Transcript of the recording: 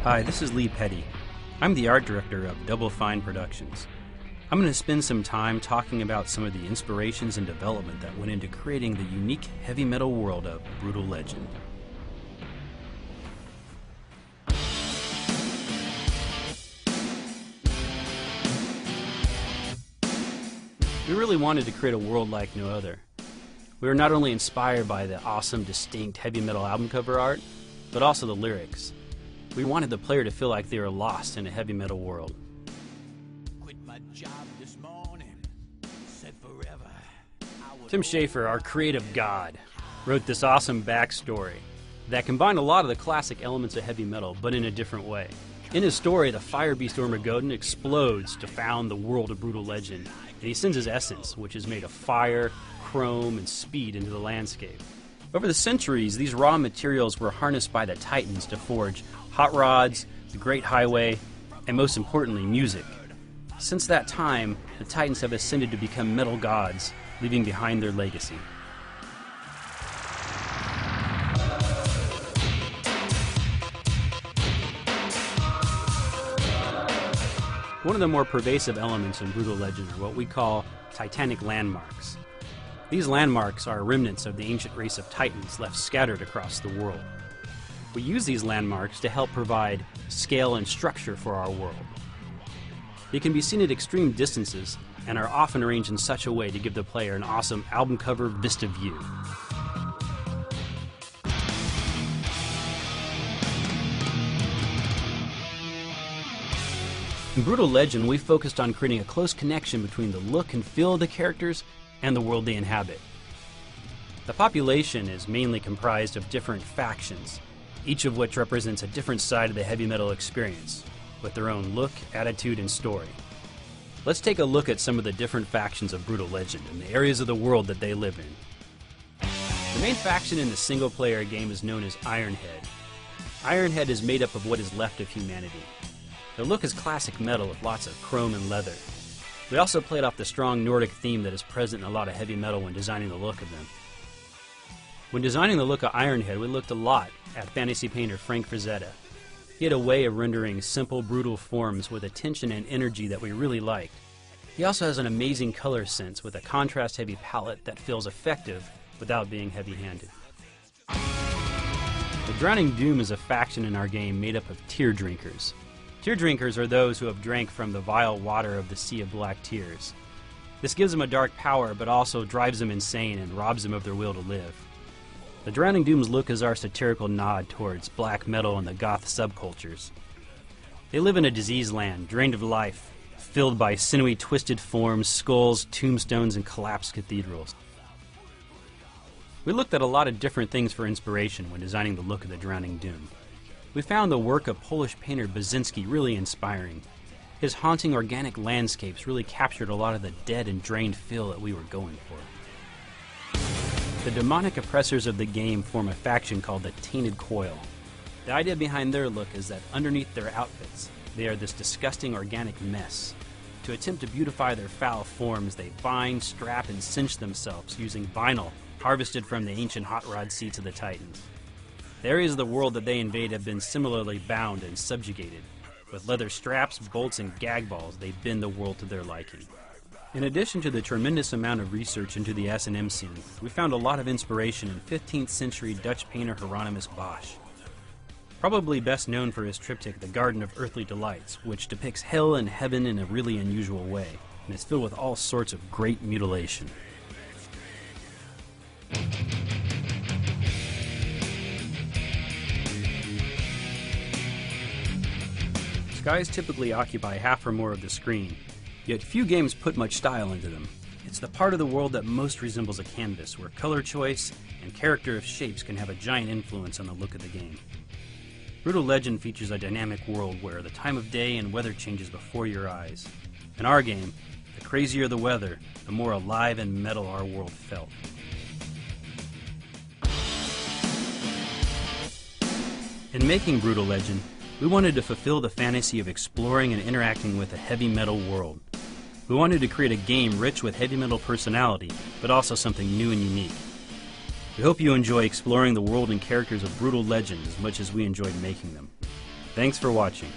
Hi, this is Lee Petty. I'm the art director of Double Fine Productions. I'm going to spend some time talking about some of the inspirations and development that went into creating the unique heavy metal world of Brutal Legend. We really wanted to create a world like no other. We were not only inspired by the awesome, distinct heavy metal album cover art, but also the lyrics. We wanted the player to feel like they were lost in a heavy metal world. Quit my job this morning, said forever. Tim Schafer, our creative god, wrote this awesome backstory that combined a lot of the classic elements of heavy metal, but in a different way. In his story, the fire beast Ormagoden explodes to found the world of Brutal Legend, and he sends his essence, which is made of fire, chrome, and speed, into the landscape. Over the centuries, these raw materials were harnessed by the Titans to forge hot rods, the Great Highway, and most importantly, music. Since that time, the Titans have ascended to become metal gods, leaving behind their legacy. One of the more pervasive elements in Brutal Legend are what we call TITANIC landmarks. These landmarks are remnants of the ancient race of Titans left scattered across the world. We use these landmarks to help provide scale and structure for our world. They can be seen at extreme distances and are often arranged in such a way to give the player an awesome album cover vista view. In Brutal Legend, we focused on creating a close connection between the look and feel of the characters and the world they inhabit. The population is mainly comprised of different factions, each of which represents a different side of the heavy metal experience, with their own look, attitude, and story. Let's take a look at some of the different factions of Brutal Legend and the areas of the world that they live in. The main faction in the single-player game is known as Ironhead. Ironhead is made up of what is left of humanity. Their look is classic metal with lots of chrome and leather. We also played off the strong Nordic theme that is present in a lot of heavy metal when designing the look of them. When designing the look of Ironhead, we looked a lot at fantasy painter Frank Frazetta. He had a way of rendering simple, brutal forms with a tension and energy that we really liked. He also has an amazing color sense with a contrast-heavy palette that feels effective without being heavy-handed. The Drowning Doom is a faction in our game made up of tear drinkers. Tear drinkers are those who have drank from the vile water of the Sea of Black Tears. This gives them a dark power, but also drives them insane and robs them of their will to live. The Drowning Doom's look is our satirical nod towards black metal and the goth subcultures. They live in a diseased land, drained of life, filled by sinewy twisted forms, skulls, tombstones, and collapsed cathedrals. We looked at a lot of different things for inspiration when designing the look of the Drowning Doom. We found the work of Polish painter Basinski really inspiring. His haunting organic landscapes really captured a lot of the dead and drained feel that we were going for. The demonic oppressors of the game form a faction called the Tainted Coil. The idea behind their look is that underneath their outfits, they are this disgusting organic mess. To attempt to beautify their foul forms, they bind, strap, and cinch themselves using vinyl harvested from the ancient hot rod seats of the Titans. The areas of the world that they invade have been similarly bound and subjugated. With leather straps, bolts, and gag balls, they bend the world to their liking. In addition to the tremendous amount of research into the S&M scene, we found a lot of inspiration in 15th century Dutch painter Hieronymus Bosch. Probably best known for his triptych The Garden of Earthly Delights, which depicts hell and heaven in a really unusual way, and is filled with all sorts of great mutilation. Skies typically occupy half or more of the screen, yet few games put much style into them. It's the part of the world that most resembles a canvas, where color choice and character of shapes can have a giant influence on the look of the game. Brutal Legend features a dynamic world where the time of day and weather changes before your eyes. In our game, the crazier the weather, the more alive and metal our world felt. In making Brutal Legend, we wanted to fulfill the fantasy of exploring and interacting with a heavy metal world. We wanted to create a game rich with heavy metal personality, but also something new and unique. We hope you enjoy exploring the world and characters of Brutal Legend as much as we enjoyed making them. Thanks for watching.